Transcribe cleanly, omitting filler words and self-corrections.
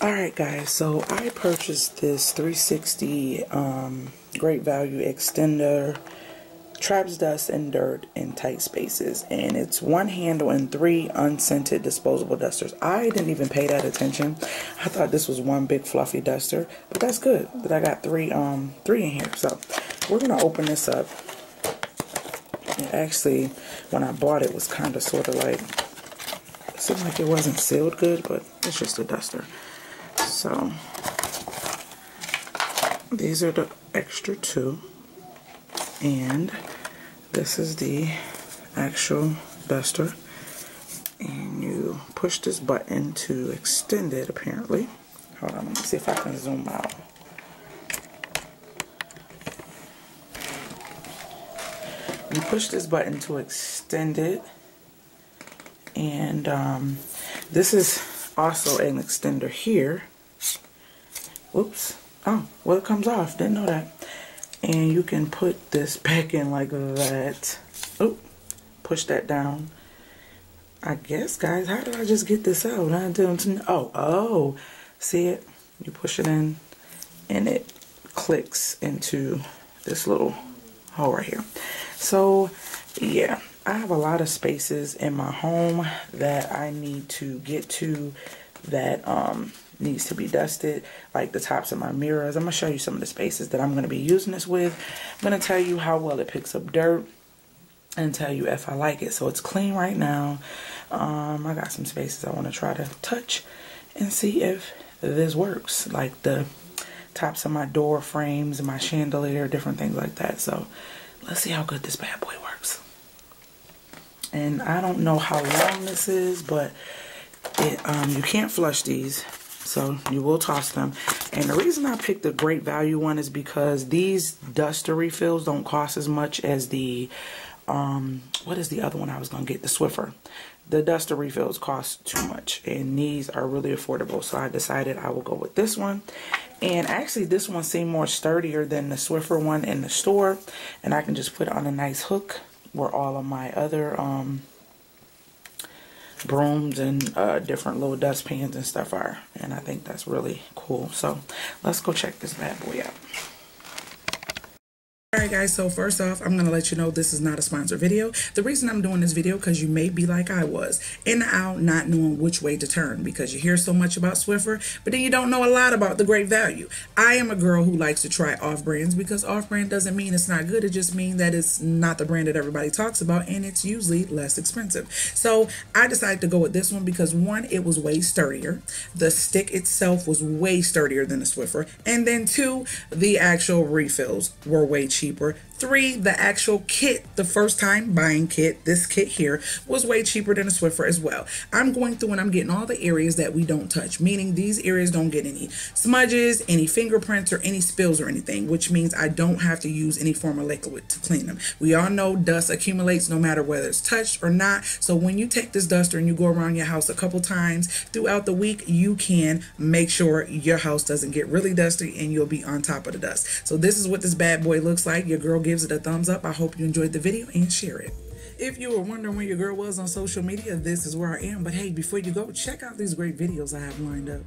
Alright guys, so I purchased this 360 great value extender, traps dust and dirt in tight spaces, and it's one handle and 3 unscented disposable dusters. I didn't even pay that attention. I thought this was one big fluffy duster, but that's good that I got three in here. So we're gonna open this up. And actually, when I bought it, was kind of sort of like, it seemed like it wasn't sealed good, but it's just a duster. So these are the extra 2, and this is the actual duster, and you push this button to extend it apparently. Hold on, let me see if I can zoom out. You push this button to extend it, and this is also an extender here. Whoops. Oh, well, it comes off. Didn't know that. And you can put this back in like that. Oh, push that down. I guess, guys, how did I just get this out? I didn't. Oh, see it? You push it in, and it clicks into this little hole right here. So, yeah, I have a lot of spaces in my home that I need to get to that needs to be dusted, like the tops of my mirrors. I'm going to show you some of the spaces that I'm going to be using this with. I'm going to tell you how well it picks up dirt and tell you if I like it. So it's clean right now. I got some spaces I want to try to touch and see if this works, like the tops of my door frames and my chandelier, different things like that. So let's see how good this bad boy works. And I don't know how long this is, but it you can't flush these, so you will toss them. And the reason I picked the great value one is because these duster refills don't cost as much as the what is the other one I was gonna get, the Swiffer. The duster refills cost too much, and these are really affordable, so I decided I will go with this one. And actually this one seemed more sturdier than the Swiffer one in the store, and I can just put it on a nice hook where all of my other brooms and different little dustpans and stuff are. And I think that's really cool. So let's go check this bad boy out. Alright guys, so first off, I'm going to let you know this is not a sponsored video. The reason I'm doing this video because you may be like I was, in and out, not knowing which way to turn, because you hear so much about Swiffer, but then you don't know a lot about the great value. I am a girl who likes to try off-brands, because off-brand doesn't mean it's not good, it just means that it's not the brand that everybody talks about, and it's usually less expensive. So I decided to go with this one because, one, it was way sturdier. The stick itself was way sturdier than the Swiffer. And then 2, the actual refills were way cheaper. 3, the actual kit, the first time buying kit, this kit here, was way cheaper than a Swiffer as well. I'm going through and I'm getting all the areas that we don't touch, meaning these areas don't get any smudges, any fingerprints, or any spills or anything, which means I don't have to use any form of liquid to clean them. We all know dust accumulates no matter whether it's touched or not, so when you take this duster and you go around your house a couple times throughout the week, you can make sure your house doesn't get really dusty and you'll be on top of the dust. So this is what this bad boy looks like. Your girl gives it a thumbs up. I hope you enjoyed the video and share it. If you were wondering where your girl was on social media, this is where I am. But hey, before you go, check out these great videos I have lined up.